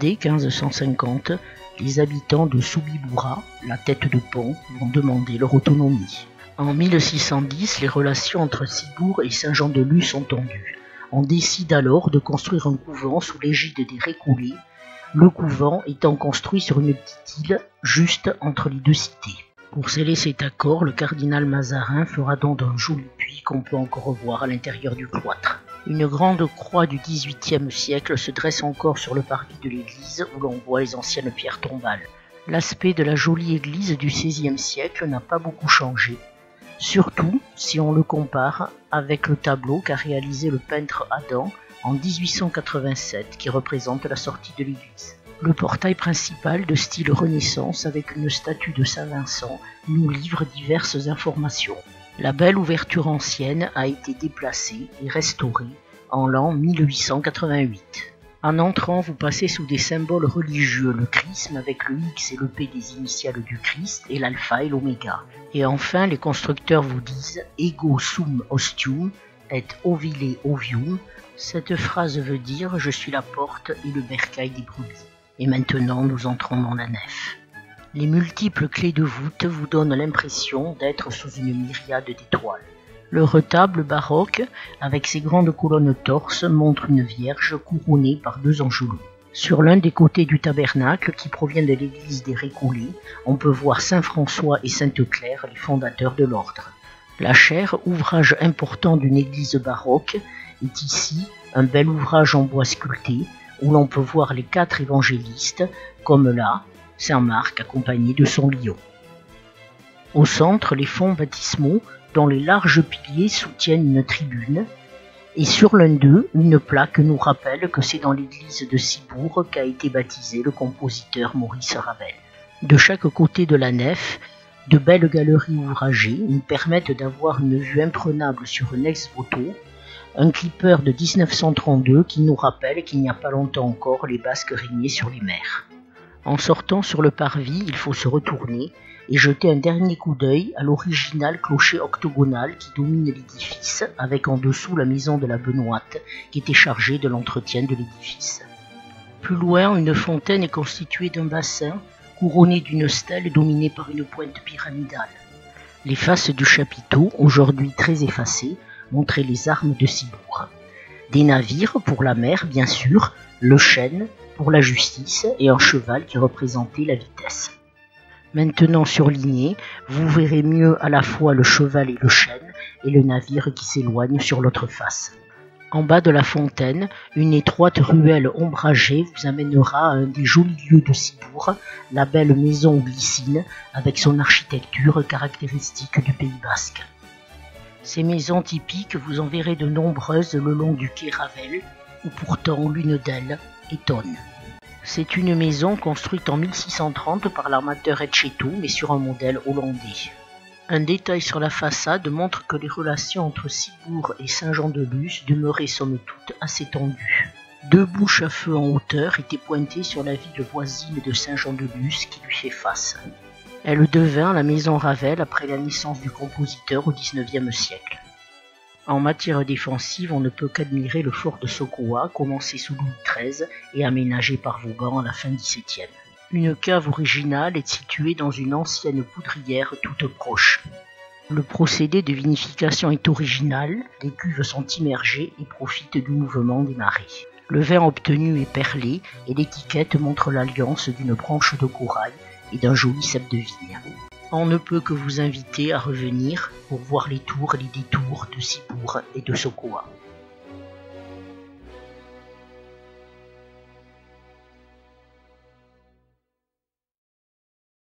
Dès 1550, les habitants de Soubiboura, la tête de pont, vont demander leur autonomie. En 1610, les relations entre Ciboure et Saint-Jean-de-Luz sont tendues. On décide alors de construire un couvent sous l'égide des Récollets, le couvent étant construit sur une petite île juste entre les deux cités. Pour sceller cet accord, le cardinal Mazarin fera don d'un joli puits qu'on peut encore voir à l'intérieur du cloître. Une grande croix du XVIIIe siècle se dresse encore sur le parvis de l'église où l'on voit les anciennes pierres tombales. L'aspect de la jolie église du XVIe siècle n'a pas beaucoup changé, surtout si on le compare avec le tableau qu'a réalisé le peintre Adam en 1887 qui représente la sortie de l'église. Le portail principal de style Renaissance avec une statue de Saint-Vincent nous livre diverses informations. La belle ouverture ancienne a été déplacée et restaurée en l'an 1888. En entrant, vous passez sous des symboles religieux, le chrisme avec le X et le P des initiales du Christ et l'alpha et l'oméga. Et enfin, les constructeurs vous disent « Ego sum ostium et ovile ovium ». Cette phrase veut dire « Je suis la porte et le bercail des brebis ». Et maintenant, nous entrons dans la nef. Les multiples clés de voûte vous donnent l'impression d'être sous une myriade d'étoiles. Le retable baroque, avec ses grandes colonnes torses, montre une vierge couronnée par deux angelots. Sur l'un des côtés du tabernacle, qui provient de l'église des Récollets, on peut voir Saint François et Sainte Claire, les fondateurs de l'ordre. La chaire, ouvrage important d'une église baroque, est ici un bel ouvrage en bois sculpté, où l'on peut voir les 4 évangélistes, comme là, Saint Marc accompagné de son lion. Au centre, les fonts baptismaux, dont les larges piliers soutiennent une tribune, et sur l'un d'eux, une plaque nous rappelle que c'est dans l'église de Ciboure qu'a été baptisé le compositeur Maurice Ravel. De chaque côté de la nef, de belles galeries ouvragées nous permettent d'avoir une vue imprenable sur un ex-voto, un clipper de 1932 qui nous rappelle qu'il n'y a pas longtemps encore les Basques régnaient sur les mers. En sortant sur le parvis, il faut se retourner et jeter un dernier coup d'œil à l'original clocher octogonal qui domine l'édifice, avec en dessous la maison de la Benoîte qui était chargée de l'entretien de l'édifice. Plus loin, une fontaine est constituée d'un bassin couronné d'une stèle dominée par une pointe pyramidale. Les faces du chapiteau, aujourd'hui très effacées, montraient les armes de Ciboure. Des navires pour la mer, bien sûr, le chêne pour la justice et un cheval qui représentait la vitesse. Maintenant surligné, vous verrez mieux à la fois le cheval et le chêne et le navire qui s'éloigne sur l'autre face. En bas de la fontaine, une étroite ruelle ombragée vous amènera à un des jolis lieux de Ciboure, la belle maison Glycine avec son architecture caractéristique du Pays Basque. Ces maisons typiques, vous en verrez de nombreuses le long du quai Ravel, où pourtant l'une d'elles étonne. C'est une maison construite en 1630 par l'armateur Etchetou, mais sur un modèle hollandais. Un détail sur la façade montre que les relations entre Ciboure et Saint-Jean-de-Luz demeuraient somme toute assez tendues. 2 bouches à feu en hauteur étaient pointées sur la ville voisine de Saint-Jean-de-Luz qui lui fait face. Elle devint la maison Ravel après la naissance du compositeur au XIXe siècle. En matière défensive, on ne peut qu'admirer le fort de Sokoa, commencé sous Louis XIII et aménagé par Vauban à la fin XVIIe. Une cave originale est située dans une ancienne poudrière toute proche. Le procédé de vinification est original, les cuves sont immergées et profitent du mouvement des marées. Le vin obtenu est perlé et l'étiquette montre l'alliance d'une branche de corail et d'un joli cep de vigne. On ne peut que vous inviter à revenir pour voir les tours et les détours de Ciboure et de Sokoa.